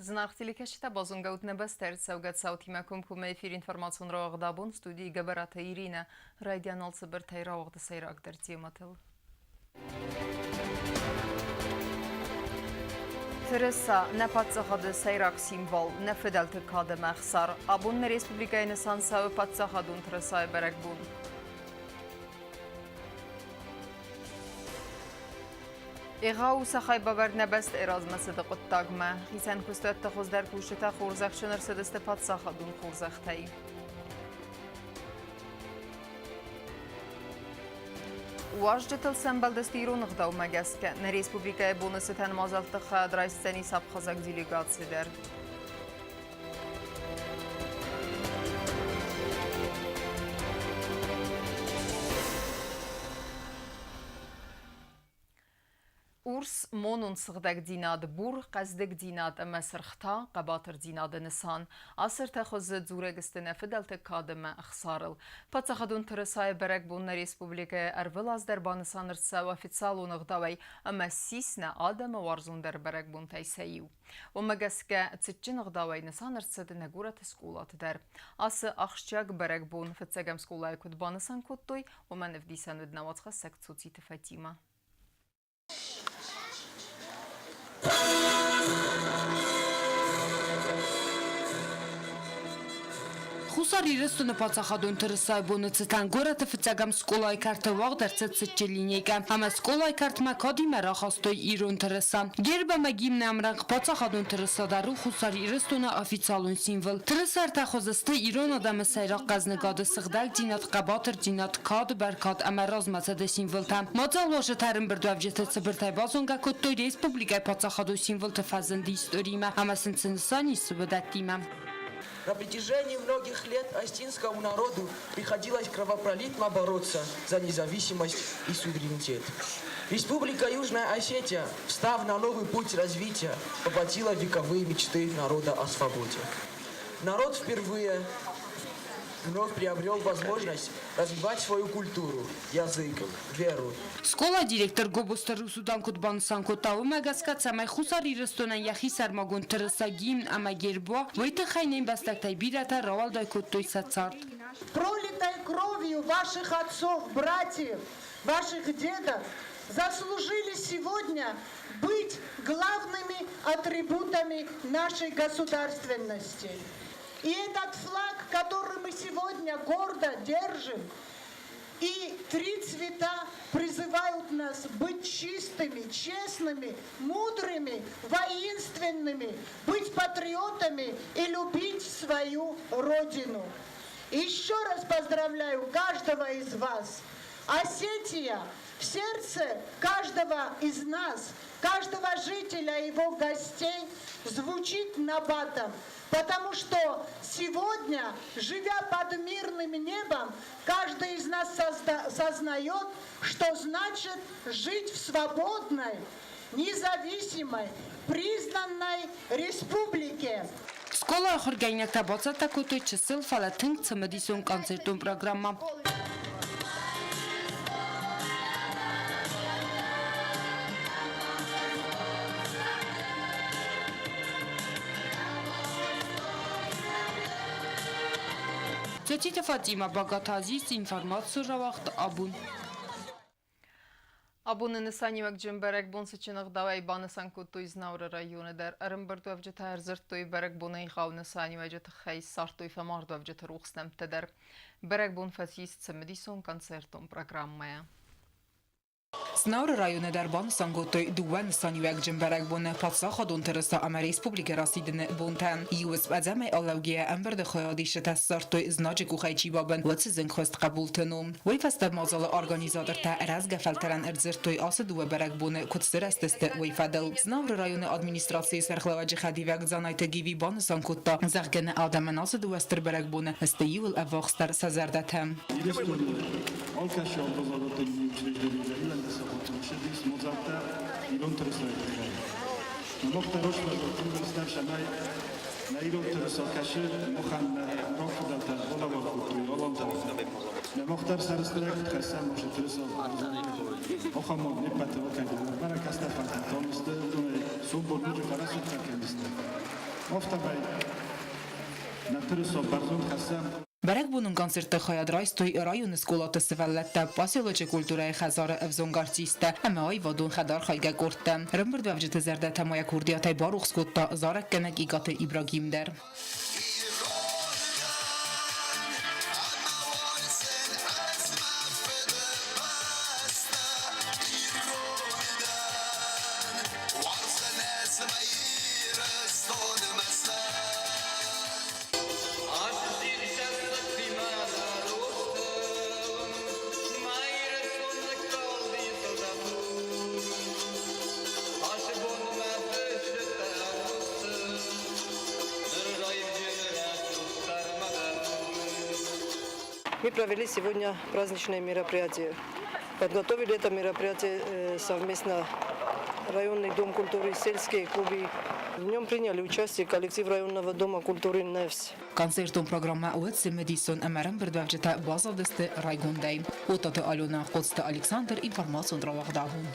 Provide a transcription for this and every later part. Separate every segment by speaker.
Speaker 1: Znachtilikashita bozungaut nebester saugat sautima kume efir informacion roğdabun studi gabarata Irina Radian alsıbır tayra oğda sayra aktartiyamatıl. Teresa ne patsahadı sayrak simvol ne fedelti kadı mehsar abun ne Respublikaya nesan sağı patsahadun Teresa'yı berek bun. إغاو سخای باور نبست إراز مصدق التاجمة خیسان کستات تخوز در کوشتا خورزخ شنر سدست پاد ساخدون خورزخ تایی. واجد السنبال دستیرون غداو مجسک نریسپوبلیکای بونستان مازال تخاد رئیسانی سابخازک دیلیگات سدر. Urs monun sıgdak dinadı bur, qazdık dinadı mesrxta, qabatır dinadı nisan. Asır taxozı dzuragistine fidelte kadime axsarıl. Patsaxadun Teresa'yı berek bunna Respublikaya ervil azderba nisanırsa ofitsialun ıgdavay, ama sisne adamı varzundar berek bun taysayiv. O magaske tsitcin ıgdavay nisanırsa dine gura teskulat der. Ası axşak berek bun fitsegam skulay kudba nisan kuttoy, o manevdisan vidna vatxa sektsutiti Fatima.
Speaker 2: Хусари рестуна пацахадун Тересa'yı bunu çıtan göre tefitsagam skolay kartı vağdar çıtçıliniyken ama skolay kartma kadime rahastoy İran Teresa. Gerbeme gimne amrak pацахадун Teresa daru Husari restuna ofitsialun simvol. Teresa ertaxoziste İran adamı sayrak qaznıgadı sıgdak dinat qabatır dinat kad berkat ama razmasada simvol tam. Mazal vaşı tarim bir dövcete sıbırtay bazonga kuttoy Respublikay pацахаду simvol tefazindi istorime ama sinsani sıbıdattime.
Speaker 3: На протяжении многих лет остинскому народу приходилось кровопролитно бороться за независимость и суверенитет. Республика Южная Осетия, встав на новый путь развития, воплотила вековые мечты народа о свободе. Народ впервые вновь приобрел возможность развивать свою культуру, язык, веру.
Speaker 2: Школа директор Гобустару Судан Кутбан Санкотау Магаскат самай Хусари ресторан яхи сармагун Тереса гимн ама гербо войты хайнен бастактай бирата равалдай куттой сацарт.
Speaker 4: Пролитой кровью ваших отцов, братьев, ваших дедов заслужили сегодня быть главными атрибутами нашей государственности. И этот флаг, который мы сегодня гордо держим, и три цвета призывают нас быть чистыми, честными, мудрыми, воинственными, быть патриотами и любить свою родину. Еще раз поздравляю каждого из вас. Осетия в сердце каждого из нас, каждого жителя и его гостей звучит набатом. Потому что сегодня, живя под мирным небом, каждый из нас сознает, что значит жить в свободной, независимой, признанной республике.
Speaker 2: Школа охоргайнакта бацата куттой чысыл фалатынг цымыдисон концертун программа. Цветите Фатима Багатазис информацию равахт абун.
Speaker 1: Абуны нисанивак джимберек бун сычынық давай баны санкуттуй знавры районы дер. Арымбырту авжета арзырттуй берек буны иғау нисанива жеті хай сартуй фамарду авжета рухснамты дер. Берек бун фатист цымдисон концертун программая.
Speaker 5: Snavr rayonu derban sangotoy duwan saniyek jimberek bune patsaxadun Teresa ama Respublika rasidine bunten. Yus bazamay alawgiye ember de khoyadi şetesartoy znacik u khaychi baben watsizin khost qabul tenum. Way fester mazal organizator ta razga felteren erzertoy asad u berek bune kutsirasteste way fadel. Snavr rayonu administrasiyi serxlawaji khadivek zanayte givi ban sankotta zargene adamen asad u ester berek bune esteyul avaxstar sazardatem.
Speaker 6: Mozarta İran Teresa'yı Nokta roşma doktor İslam Şamay na İran Teresa kaşı mohan rokudalta olavar kutu olanta ne muhtar sarıstırak kasa moşe Teresa oxamon ne patı okaydı bana kasta fantastomiste dune sumbol mucu parası kendisi Oftawaj na Tyryso bardzo kasem.
Speaker 5: Berek bunun konsertı xayadrajstoj rajony skolata szwellette pasiology kultúrai xazar evzongarciste, eme aj vadon xadar xajge korte. Römbördve vgyte zerdete moja kurdiatai baruch skotta zarekkenek igate Ibrahimder.
Speaker 7: Мы провели сегодня праздничное мероприятие. Подготовили это мероприятие совместно районный дом культуры, сельские клубы. В нем приняли участие коллектив районного дома культуры «Невс».
Speaker 5: Konsertun programma Oetse Medison emerem birdvevjete bazadeste Rajgondai. Otate Alona Qodste Alexander informacion dravagdahun.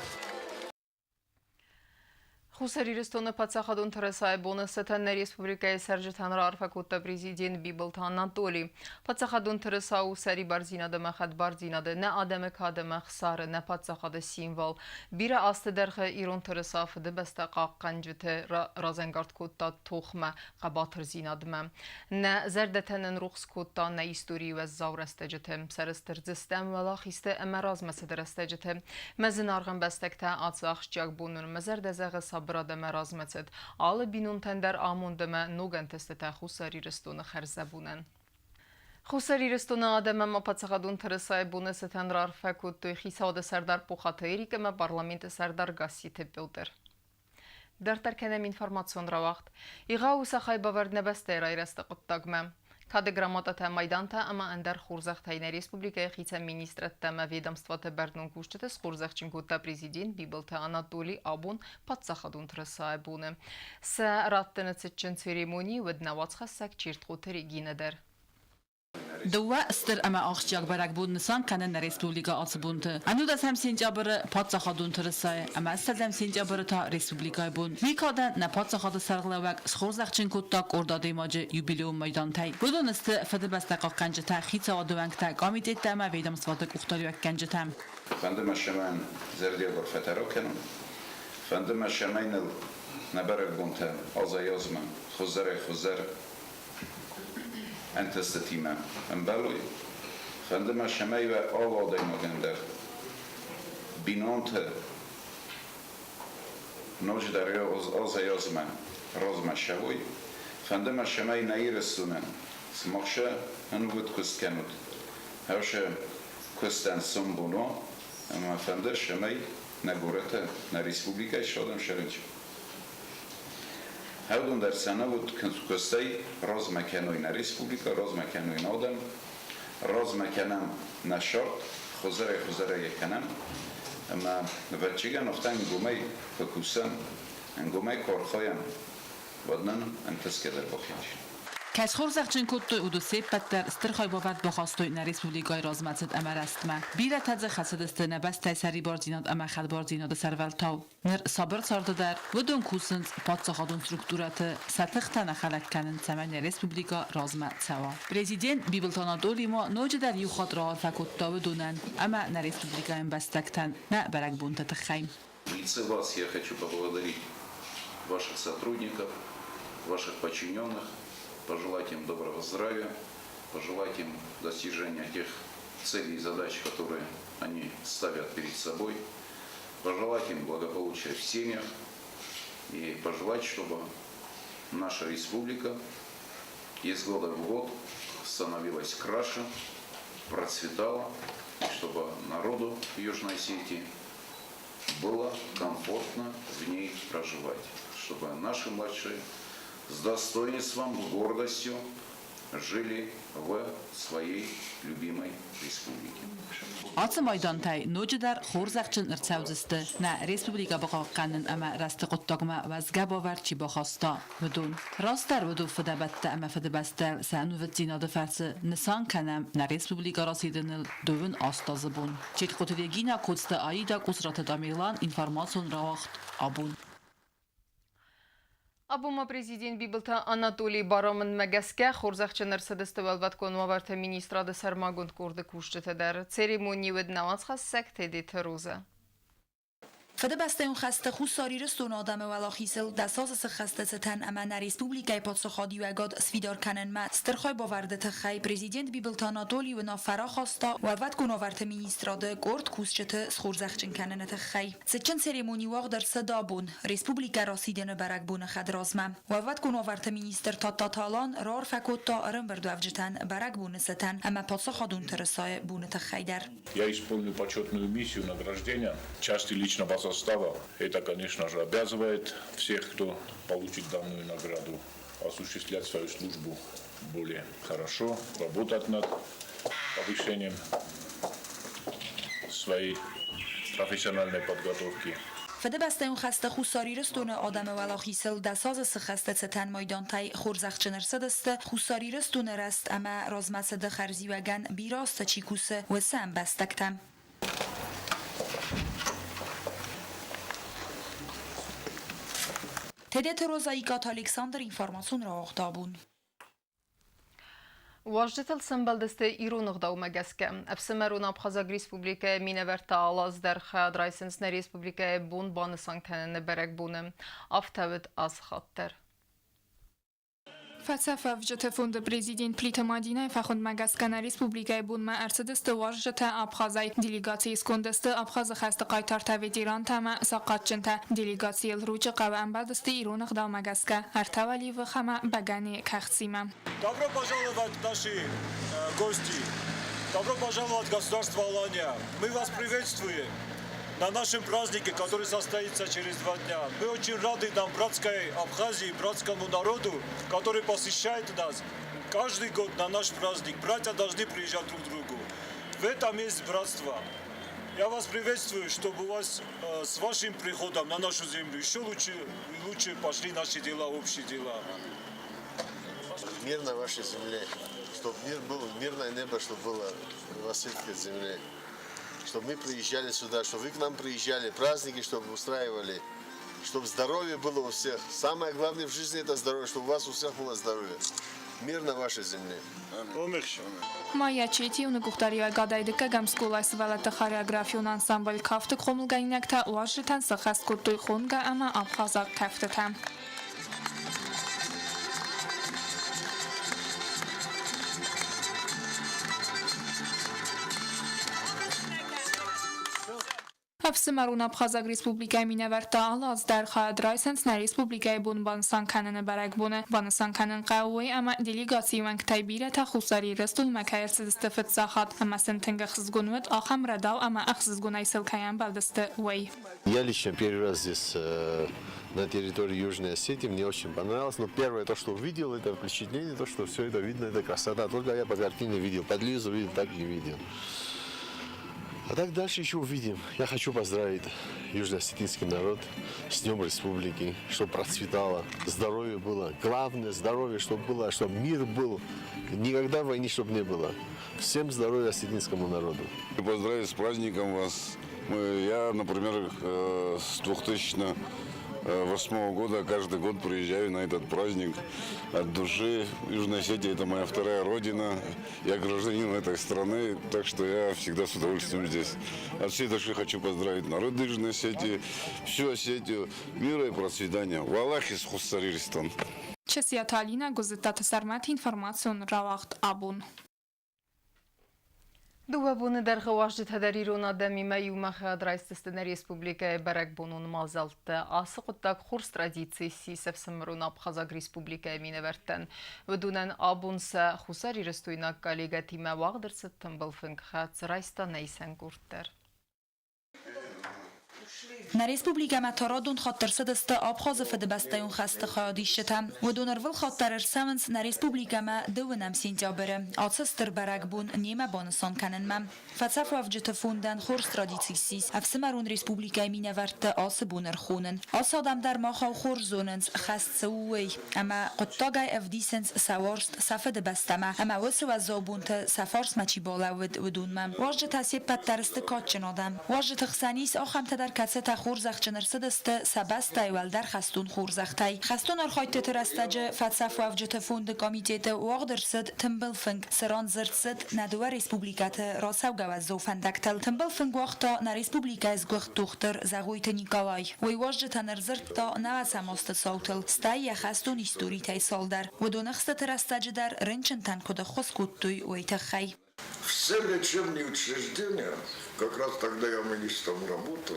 Speaker 1: Խուսերիրստոնը պացախադուն թրեսայբոնը սետաններ եսպուբրիկայի սերջտանր արվակոտը պրեզիդին բիբլթան նատոլի։ Պացախադուն թրեսա ու սերի բարզինադը մխատ բարզինադը նե ադեմը կադեմը խսարը նե պացախադը սիմվալ։ Բիրը աստը դերխը իրոն թրեսա ֆդը բստա qaqqanջութը ռազենգարդ կոտտա թոխմը qաբաթր զինադմը։ Նե զերդետենն ռուխս կոտտա նե իստորի ու զավրստեջթը սերստերձստեմ վլախիստը əmərazməsə dərəstəջթը։ Məzin arğın bəstəkdə açaq şcaqbunun məzərdəzəğə Բրադեմը ռազմեցետ, ալը բինուն թենդեր ամունդեմը նուգեն տեստետա խուսարիրստոնը խերզաբունեն։ Խուսարիրստոնը ադեմը մապացաղադուն թրսայբունը սետանրար ֆակուտույ խիսադը սարդար պոխատը երիկեմը պարլամենտը սարդար գասի թեպյոտեր։ Դարտարկենեմ ինվորմացիոն ռավաղտ, իղա ուսախայ բավարդնե բաստեր այրաստը qıttagmə։ Kade gramata Maydanta ama ender Xurzaqtayne Respublikaya xitsa ministratama ведомствата Берднун Куштетес Xurzaqchinkutta президент Бибалта Анатолий Абун Патсахадун Трасайбуны. Са раттыны цитчин церемонии веднавацхасак чиртхутери гинедер.
Speaker 8: Дова стер ама ахчак барак бун нисан канен республика ацбунты. Ану да сам сентябрь патсахадун трысай, ама садам сентябрь та республика бун. Микада на патсахады сарглавак Xurzaqchinkutta орда демажы юбилеум майдантай. Будун исти фадыбаста qaqqanjı ta xitsa advankta komitetta ама ведомствата кухтарюк канжытам.
Speaker 9: Фандыма шаман зердиогор фатарокенум. Фандыма шамайныл набарак бунта аза язман хузар أنت استتيما أمبالوي فعندما شمايوا أول دايما جندر بينونت نوجد أز يزمن رزم شوي فعندما شماي نير السنن سمخشة هنود كست كنود هوشة كستان سنبونو أما فعندر شماي نجورته نريسبوبليكا شادم شرنج هودون در سنه بود کستی راز مکنوی نه ریسپوبلیکا راز مکنوی نادم راز مکنم نشارت خوزره یکنم اما وچیگن افتن گومه فکوسم گومه کارخوایم ودنن انتس که در بخیش
Speaker 8: Kes Xurzaqchinkutta udu sepattar stirxoy bovat baxastoy na respublikay razmatset amarastma. Bira tadze xasadiste na bastay sari bardinad ama xad bardinad sarvaltaw. Ner sabr sardadar ودون kusens patsaxadun strukturatı satıqtana xalakkanin saman respublika razmat sawa. Prezident Bibeltan Anatoliy mo nojidar yuxat ra fakutta ودونن ama na respublikayn bastaktan na barakbunta txaym.
Speaker 9: Лица вас я хочу поблагодарить ваших сотрудников, ваших подчиненных, пожелать им доброго здравия, пожелать им достижения тех целей и задач, которые они ставят перед собой, пожелать им благополучия в семьях и пожелать, чтобы наша республика из года в год становилась краше, процветала, и чтобы народу Южной Осетии было комфортно в ней проживать, чтобы наши младшие с достоинством, с гордостью жили в своей любимой республике.
Speaker 8: Atı maydantay nojidar Xurzaqchin irtsavziste na respublika baqaqqanin ama rasti qottagma vazga bavarchi baxasta ودون راستر ودو فدبت ama fedebastel sanu vetzina de farse nisan kanam na respublika rasidin dövün astazbun çetqotvegina kotsta aida kusrat damilan informasyon rawaxt abun
Speaker 1: Abuma prezident Bibilta Anatoliy Baramın məgəskə xorzaxçınır sədəstəvəlvət konuvavərtə ministradı sərmagund kurdu kuşçıtədər. Seremoni vednavans xassək tedi təruza.
Speaker 10: Fedebastejn chasta husari rystun odamy walochisel da sosy chasta cetan amana Respublika i podsochodiu egod svidor kanen ma sterchoj bowarde techaj prezydent Bibilta Anatoliy na farachosta walvat kunowarte ministrody gord kusczyty schurzachczyn kanen techaj. Ceczen ceremonii wagdar sadabun Respublika Rosidene barakbun chadrozma. Walvat kunowarte minister Tatalon ror fakotto remberdwawczytan barakbun cetan ama podsochodun teresoje bun techajdar.
Speaker 11: Я исполню почетную миссию награждения части личного состава. Это, конечно же, обязывает всех, кто получит данную награду, осуществлять свою службу более хорошо, работать над повышением своей профессиональной подготовки.
Speaker 10: Fedebastejn chasta husari rystun odamy walochisel da sosy chasta cetan mojdantaj chorzaxczynır sedeste husari rystun rast ama rozmacede charziwagan birosta cikusy wysam bastaktam. Tedet rozaikat Aleksander informasyon rağdabun.
Speaker 1: Важдетел сэмбалдесте ирунугдау мәгәскә. Әпсемәрун Абхазаг Республика миневерта алаз дәрхә драйсенсне Республика бун баны санктәнне бәрәк буны. Афтавит аз хаттер.
Speaker 12: Фацафа вжете фонд президент Плита Мадина фахунд Магаскана Республика бунма арсадесте важжете Абхазай делегации скондесте Абхаза хаста қайтарта ветеран тама сақатчынта делегации лручы қава амбадесте ирунах дау Магаска артавали вахама багани кахцима.
Speaker 13: Добро пожаловать, наши гости. Добро пожаловать в государство Алания. Мы вас приветствуем на нашем празднике, который состоится через 2 дня. Мы очень рады нам, братской Абхазии, братскому народу, который посещает нас каждый год на наш праздник. Братья должны приезжать друг к другу. В этом есть братство. Я вас приветствую, чтобы у вас с вашим приходом на нашу землю еще лучше пошли наши дела, общие дела.
Speaker 14: Мир на вашей земле, чтобы мир был, мирное небо, чтобы было во светлой земле. Чтобы мы приезжали сюда, чтобы вы к нам приезжали, праздники, чтобы устраивали, чтобы здоровье было у всех. Самое главное в жизни это здоровье, чтобы у вас у всех было здоровье. Мир на вашей земле.
Speaker 12: Maya çeti unu guhtariya gadaydı kagam skolay svalata choreografiyon ansambl kafte komulgaynakta uajritan sakhast kurtuy khonga ama Abkhazak kaftetam. Əfsimərun Abxazaq Respublikaya minəvərtdə alaz dərxə Draysensnə Respublikaya bun banısan kanını bərək bunu. Banısan kanın qavvəy əmə delegasiya vəngtəy birətə xusari rəstul məkəyərsiz istifət saxat. Əmə sentəngə xızqunvət axam rədav əmə əxsizqun aysilkəyən bəldəstə vəy.
Speaker 14: Я лично первый раз здесь на территории Южной Осетии, мне очень понравилось. Но первое, то, что увидел, это впечатление, то, что все это видно, это красота. Только я по картине видел, по телевизору видел, так и видел. А так дальше еще увидим. Я хочу поздравить южно-осетинский народ с Днем Республики, чтобы процветало, здоровье было. Главное здоровье, чтобы было, чтобы мир был. Никогда войны, чтобы не было. Всем здоровья осетинскому народу.
Speaker 15: Поздравить с праздником вас. Я, например, с 2008 года каждый год приезжаю на этот праздник от души. Южная Осетия – это моя вторая родина. Я гражданин этой страны, так что я всегда с удовольствием здесь. От всей души хочу поздравить народ Южной Осетии, всю Осетию, мира и процветания. Валахис хуссариристан.
Speaker 12: Чесия Талина гузеттата сармат информацион равахт абун.
Speaker 1: Дуабуны дәргі важды тәдәрирун адами мәйумәхі адрайстыстыны республика бәрәк бұнын мазалты. Асы құттақ құрс традициясы сәпсімірун Абхазаг республика миневәрттен. Өдунен абунса хусари рыстуйна коллега тиме вағдырсы тымбылфынг хәц райста нәйсен күрттер.
Speaker 10: На Республика Матарадун хаттар садасты Абхаза Федебастайун хасты хаядишетам. Удунарвыл хаттар эрсамынс на Республика ма дөвінам сентябры. Ацыстыр барак бун нема банысан канынмам. Фацафу авджеты фундан хорс традицийсіз. Афсымарун Республика мине варты асы бунар хунын. Асы адамдар махау хор зонынс хаст сауэй. Ама құттагай авдисенс саварст сафедебастама. Ама высры ваззабунты сафарс мачи балавыд удунмам. Важжет асеп паттарысты катчын адам. Важжет хсанис ахам тадар каца تا خورزخ چنرسدست سبستای والدر خستون خورزختای خستون ارخایت ترستاج فتصف وفجت فوند کمیتیت واغدرسد تنبلفنگ سران زرتسد ندوه ریسپوبلیکات راسو گوزو فندکتل تنبلفنگ وقتا نا ریسپوبلیکا از گوخت دختر زغویت نیکاوای وی واجد تنرزرت تا نواسماست ساوتل ستای خستون استوری تای سالدر و دونخست ترستاج در رنچن تن کده خسکوتوی ویتخی
Speaker 16: Все лечебные учреждения, как раз тогда я министром работал,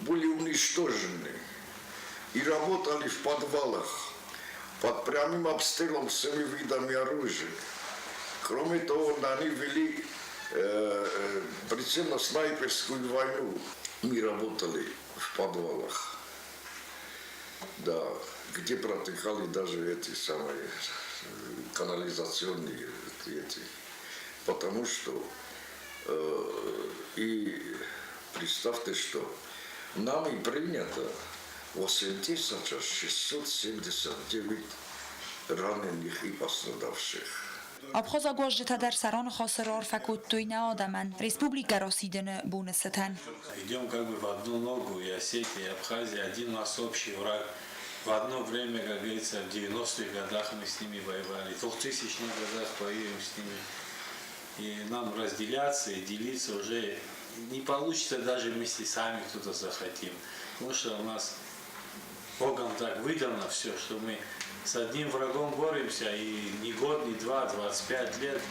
Speaker 16: были уничтожены и работали в подвалах под прямым обстрелом всеми видами оружия. Кроме того, они вели прицельно-снайперскую войну. Мы работали в подвалах, да, где протекали даже эти самые канализационные эти. Потому что и представьте, что нами принято 8679 раненых и пострадавших.
Speaker 10: Абхаза гвождта در سران خاسرار факуттуй на адаман республика росидене бунесетен.
Speaker 17: Идем как бы в одну ногу, и Осетия, и Абхазия, один у нас общий враг. В одно время, как говорится, в 90-х годах мы с ними воевали, в 2000-х годах воюем с ними. И нам разделяться и делиться уже не получится, даже вместе сами кто-то захотим. Потому что у нас Богом так выдано все, что мы с одним врагом боремся, и ни год, ни два, 25 лет.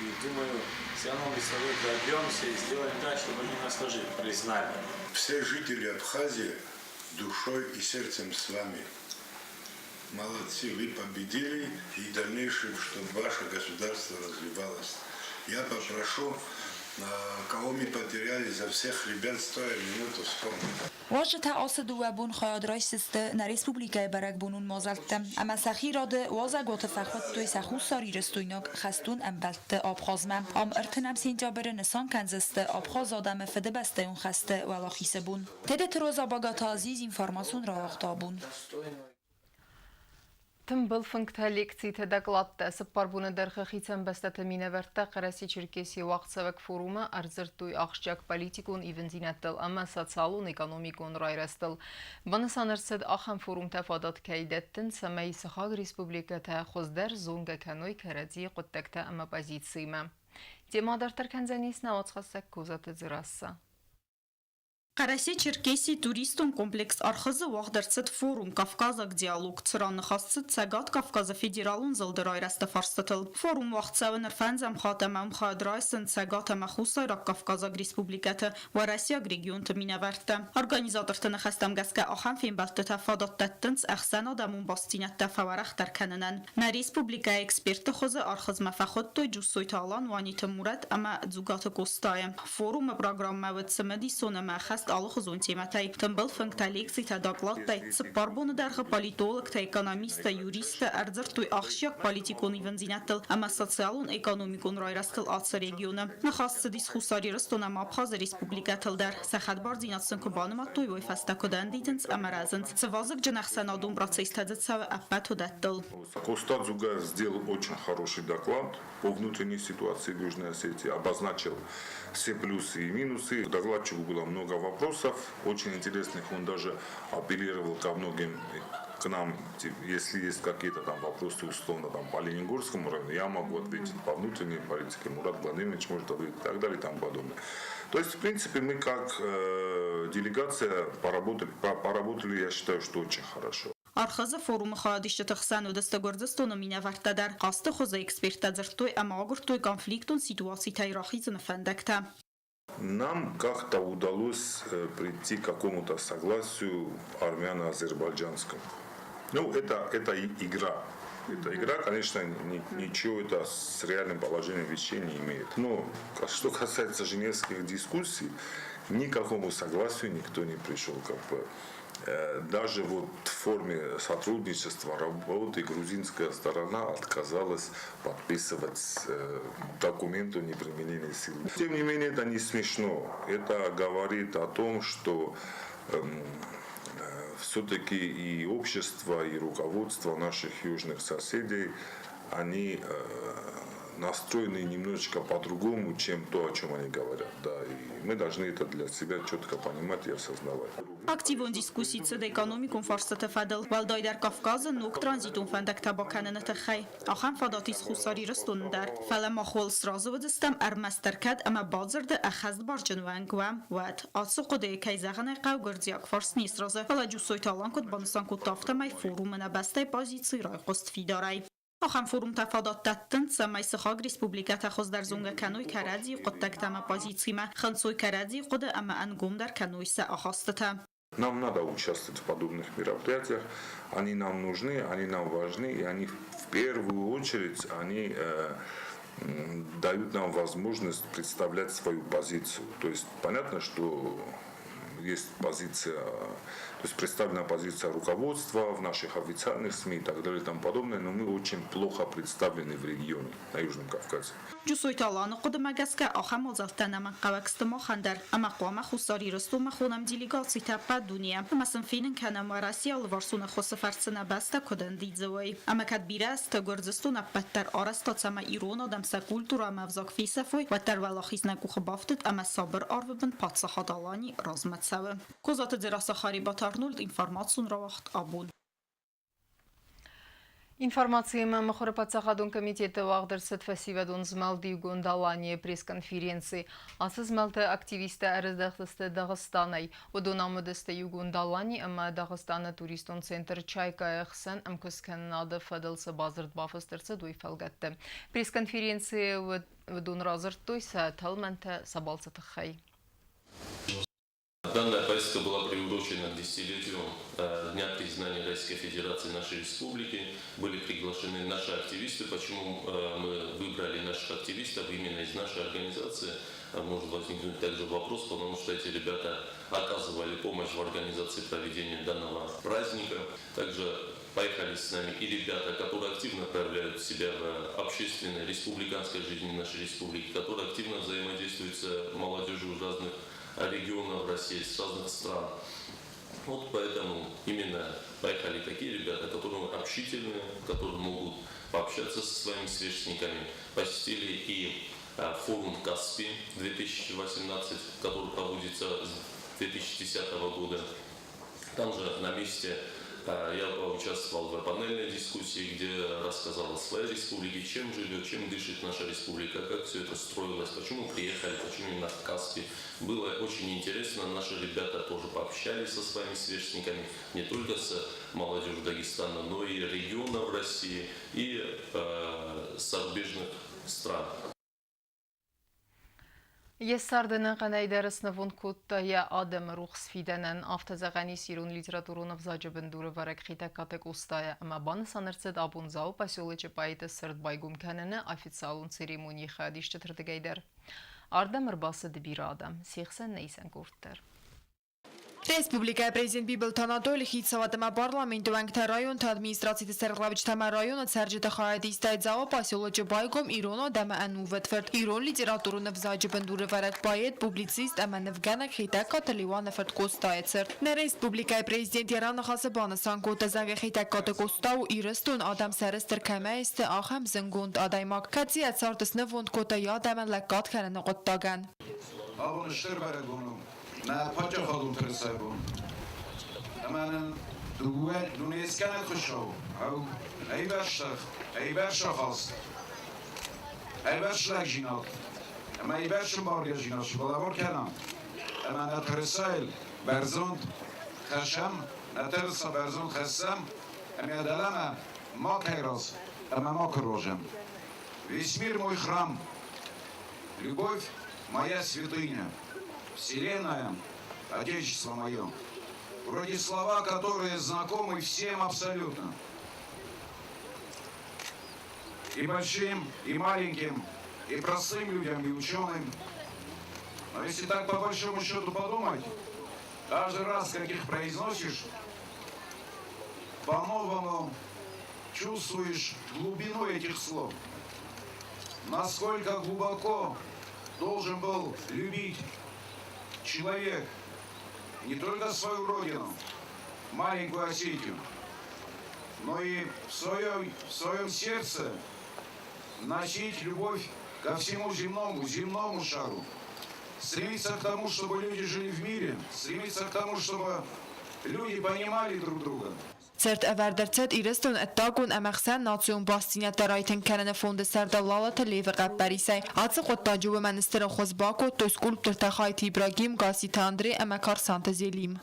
Speaker 17: И думаю, все равно мы с тобой добьемся и сделаем так, чтобы они нас тоже признали.
Speaker 6: Все жители Абхазии душой и сердцем с вами. Молодцы, вы победили, и в дальнейшем, чтобы ваше государство развивалось. Я попрошу, кого мы потеряли, за всех ребят стоя минуту вспомнить.
Speaker 10: واجتا آسد و بون خیاد رایست نا ریسپوبلیکای برگ بونون مازلتم اما سخی راده وازا گوت فخوت توی سخو ساری رستویناک خستون امبلت آبخازمم ام ارتنم سینجابر نسان کنزست آبخاز آدم فده بسته اون خسته ولا خیسه بون تده تروزا باگاتا عزیز اینفارماسون را اختا بون
Speaker 1: Тымбылфыңкта лекцийте докладта сыппарбуны дәрхихицен бәстәті миневерті Қараси Черкесия вақытсавак форумы арзыртуй ақшчак политикун ивензинеттіл, әмі социалун экономикун райрастыл. Баны санырсыд ахан форум тәфадат кәйдеттін сәмәй сахаг республиката хоздер зонга каной кәради құттакта әмі позицияма. Темадар кәнзәнесіне отсқасак көзаты зырасса.
Speaker 18: Қараси Черкесия туристун комплекс архызы вағдырцыд форум Кавказак диалог цыраны хасцыд сәгат Кавказа федералун зылдырай рәсті фарстытыл. Форум вақытсавын ырфәнзәм хатамам хадрайсын сәгат әмәхусайрак Кавказак республикаты ва Россия регионты минәвәрті. Организатортыны хәстам гәскә ахан феймбәлті тәфадаттәттінс әхсән адамун бастинәт тәфәвәрәх тәркәнінен. Нә республика эксперты хозы архыз мәфәхоттой джуссой талан ваниты мурат әмә дзугаты костайым. Форумы программа вәтсімеді соны мәхәст алхызун тематай тымбылфынг та лекций та докладтай сыппарбуны дәрхы политолог та экономиста юриста әрдзіртуй ақшяк политикун ивензинаттыл әмә социалун экономикун райрастыл атсы регионы. Нахассы дисхусари рыстона Абхаза республикатылдар сәхәт бар зинатсын кубаным аттуй вайфаста көдән дейтінс әмәрәзінс. Цывазык джанахсан адум процесстадзыцавы әппәт удаттыл.
Speaker 11: Костад Зугаев сделал очень хороший доклад по внутренней ситуации в Южной Осетии, обозначил все плюсы и минусы. Докладчику было много вопросов, очень интересных, он даже апеллировал ко многим, к нам, если есть какие-то там вопросы условно там по Ленингорскому району, я могу ответить по внутренней политике, Мурат Владимирович может ответить и так далее и тому подобное. То есть, в принципе, мы как делегация поработали, я считаю, что очень хорошо.
Speaker 18: Архаза форумы хаадишты тахсану дастагордыстону минавартадар қасты хоза экспертадзыртой амагуртой конфликтун ситуации тайрахизын фандакта.
Speaker 11: Нам как-то удалось прийти к какому-то согласию армяно-азербайджанскому. Ну, это игра. Эта игра, конечно, ничего это с реальным положением вещей не имеет. Но что касается женевских дискуссий, ни к какому согласию никто не пришел. Даже вот в форме сотрудничества работы грузинская сторона отказалась подписывать документы о неприменении сил. Тем не менее, это не смешно. Это говорит о том, что все-таки и общество, и руководство наших южных соседей, они
Speaker 19: настроены немножечко по-другому, чем то, о чем они говорят. Да, и мы должны это для себя четко понимать и осознавать.
Speaker 18: Ակտիվոն դիսկուսիցը դեկոնոմիկոն ֆարստը ֆադել վալդայդար կավկազը նոկ տրանզիտուն ֆանդակ տաբականն տխայ ախան ֆադատիս խուսարի ռստունդար ֆալամախول սրազը դստամ արմաստերքად ամա բազրդը ախազդ բարջնվանգվամ վատ ացուկոդե կայզաղանե ყავ գրձիակ ֆարսնի սրազը ֆալաջուսոյթալանքոտ բանսանքոտ տավտամայ ֆորումնա բաստայ պոզիցի ռայխոստ ֆիդարայ Ախան ֆորում տաֆադատ տատտն սամայ սխագ ռեսպուբլիկա խոզդար զունգա կանոյ կարադի ყոտակ տամա պոզիցիма խնցոյ կարադի ყոդը ամա անգումդար կանոյսա ախաստտա
Speaker 19: Нам надо участвовать в подобных мероприятиях, они нам нужны, они нам важны, и они в первую очередь они дают нам возможность представлять свою позицию. То есть понятно, что есть позиция, то есть представлена позиция руководства в наших официальных СМИ и так далее и тому подобное, но мы очень плохо представлены в регионе, на Южном Кавказе.
Speaker 18: Ջուսոյթալանը կոդմագասկա ախամոզալտանամա կավակստմո խանդար ամակոամա խուսարի ռստոմա խոնամ դիլիգացի տապա դունիա ամասն ֆինն կանամա Ռասիա լվարսունը խոսաֆարցնա բաստա կոդն դիձոյ ամակատ բիրաս տգորձստունա պատտար արաստոցամա իրոնո դամսա կուլտուրա մավզակ ֆիսաֆոյ վատար վալախիսնա կուխբաֆտտ ամա սաբր արվբն պատսախադալանի ռազմացավը կոզատը ձերասախարի բաթարնուլտ ինֆորմացիոն ռավախտ աբուն
Speaker 1: Информациям Махоропацахадун комитета Вагдерсет Фасивадун Змалди Гондалани пресс-конференции. Асызмалты активисты әріздіқтісті Дағыстанай. Одонамыдысты Югондалани әмі Дағыстаны туристон центр Чайка әқсын әмкөскенін ады Фадылсы базырд бафыстырсы дуйфалгатты. Пресс-конференции вдун разырттойса талменті сабалсыты хай.
Speaker 20: Данная поездка была приурочена к десятилетию Дня признания Российской Федерации нашей республики. Были приглашены наши активисты. Почему мы выбрали наших активистов именно из нашей организации? Может возникнуть также вопрос, потому что эти ребята оказывали помощь в организации проведения данного праздника. Также поехали с нами и ребята, которые активно проявляют себя в общественной, республиканской жизни нашей республики, которые активно взаимодействуют с молодежью разных регионов России, с разных стран. Вот поэтому именно поехали такие ребята, которые общительные, которые могут пообщаться со своими сверстниками. Посетили и форум Каспи 2018, который проводится с 2010 года. Там же на месте я поучаствовал в панельной дискуссии, где рассказал о своей республике, чем живет, чем дышит наша республика, как все это строилось, почему приехали, почему именно в Каспи. Было очень интересно, наши ребята тоже пообщались со своими сверстниками, не только с молодежью Дагестана, но и регионов России и зарубежных стран.
Speaker 1: Եսարդնը qanaydarısını vonkuttaya adam ruxsfidenen avtazağani sirun literatурунов zajbınduru varak xitakate kostaya ama bana sanırsa da bunzao поселоче паиты сырт байгум kanını официалун церемонии xadiş çıtırdıgayдар. Ардам ырбасы дыбир адам, сехsen neysen kurttar.
Speaker 2: Республика президент Бибелтон Анатолий Хитсоватама парламенту вангта район та администрации Сарглавич тама района Царджита Хаядистай Зао поселоче Байгом Ироно дама Ануветферд. Ирон литературу навзаджи бандуры варат поэт, публицист Аманевгана Хитака Таливанеферд Костайцер. На республика президент Ярана Хасабана Санкота Зага Хитака Костау Ирестун Адам Сарестер Камаисте Ахам Зенгунд Адаймак. Катият Сартес Невунд Кота Ядаман Лекат Ханана Готтаган.
Speaker 6: نه پاچه خودم ترسابون من دوال دونیز کنه خوشو او ای برشا خواست ای برشا جینات اما ای برشا باریا جینات شبالا بار کنم اما نترسایل برزوند خشم نترسا برزوند خسم اما دلم ما кайраз اما ما крожем весь мир мой храм любовь моя святыня Вселенная, Отечество мое. Вроде слова, которые знакомы всем абсолютно. И большим, и маленьким, и простым людям, и ученым. Но если так по большому счету подумать, каждый раз, как их произносишь, по-новому чувствуешь глубину этих слов. Насколько глубоко должен был любить человек не только свою родину, маленькую Осетию, но и в своем сердце
Speaker 21: вносить любовь ко всему земному шару, стремиться к тому, чтобы люди жили в мире, стремиться к тому, чтобы люди понимали друг друга.
Speaker 2: Церт ավարդրցետ իրստուն ըտագուն əməxsən նացիոն բաստինյա դարայթեն կənənə ֆոնդը սարդալալատը լևր qəպպərisəy ացı qottajıvı mənistərə խոզբակո տոյ սկուլպտր տախայթ İbrahim Qasita Andrey əməkar santezելիմ.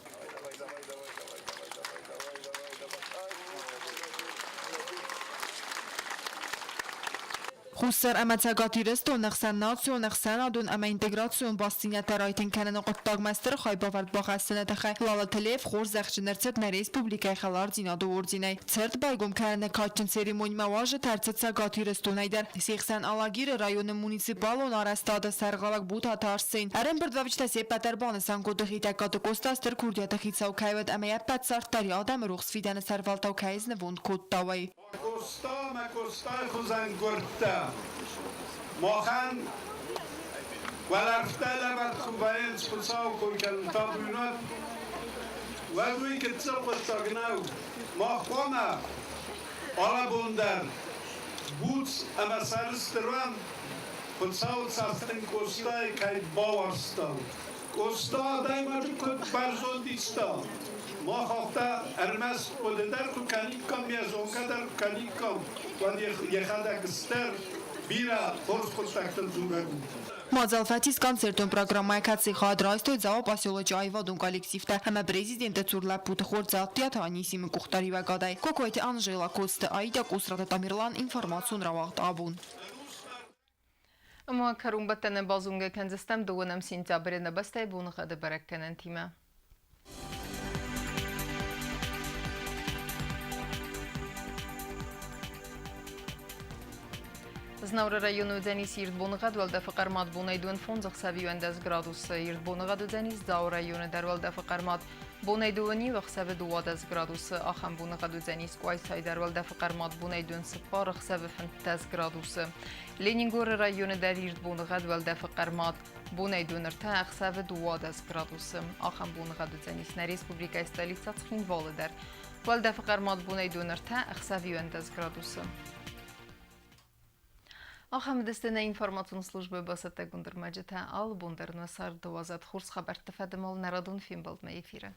Speaker 2: Խուսեր əməցəqatիրստո նխսən նացիոն նխսən ադուն əmə ինտեգրացիոն բաստինյա դարայթեն կənənə qotdag məstər խայբավարդ բաղասənə դəxə լալը տլև խոր զəxջիներցət նər ռեսպուբլիկայ խալար ձինադու որդինայ ցերտ բայգում կənənə կաչın սերիմոնի մավաժը tərցեցəqատիրստո նայդər սիխսən ալագիրը ռայոնը մունիցիպալոն արաստադը սərղալակ բուտ հատարսին Ərən բրդվավիչտəs եպətərբանը սանգոդը խիտակատը կոստաստր կուրդյատը խիցավ կայվետ əmə եպət սարտարի ադամը ռուղ սվիդանը սərվալտավ կայզնը վոնդ կոտ տավայ
Speaker 6: مکستای خوزن گرده ماخن ولرفته لبت خوباین سپساو کنکن تا بینات وزوی که تصف تاگناو ماخوانه آلا بوندر بوز اما سرستران خودساو ساستن کستای که باورستان کستا دایما جو کد برزوندیستان ما خواسته ارمس بوده در کو کنیکم میازونکه در کنیکم و یخدکستر بیره خورس خودتکتن زوره بود.
Speaker 2: Մազալֆաթիս կոնցերտոն պրոգրամայքացի խադրայստոյ ձավա պասյոլոջի այվադուն կոլեկտիվտը հմը բրեզիդենտը ծուրլապուտը խորձատյատ անիսիմը կուղտարի վագադայ կոկոյտի անժելա կոստը այդա կուսրատը տամիրլան ինվորմացուն ռավաղտ աբուն
Speaker 1: Ama karumbattene bazunga kenzestem doğanam sentyabrene bastay bunu qada barakkenen time. Znavra rayonu Deniz Yirtbonıqad valda faqarmat bunayduğun fonzaq saviyendez gradus Yirtbonıqad Deniz Zav rayonu der valda faqarmat bunayduğuni və xsavı duadez gradus Axam bunıqad Deniz Qoysay der valda faqarmat bunayduğun sıpar xsavı fentez gradus Leningor rayonu der Yirtbonıqad valda faqarmat bunayduğun irta xsavı duadez gradus Axam bunıqad Deniz na Respublika stolitsa Txinvalı der valda faqarmat bunayduğun irta xsaviyendez gradus Axam destene informasyon служби basata gundurmacıta al bundarını sardı vazat xurs xabar tefedim ol naradun film balma efire.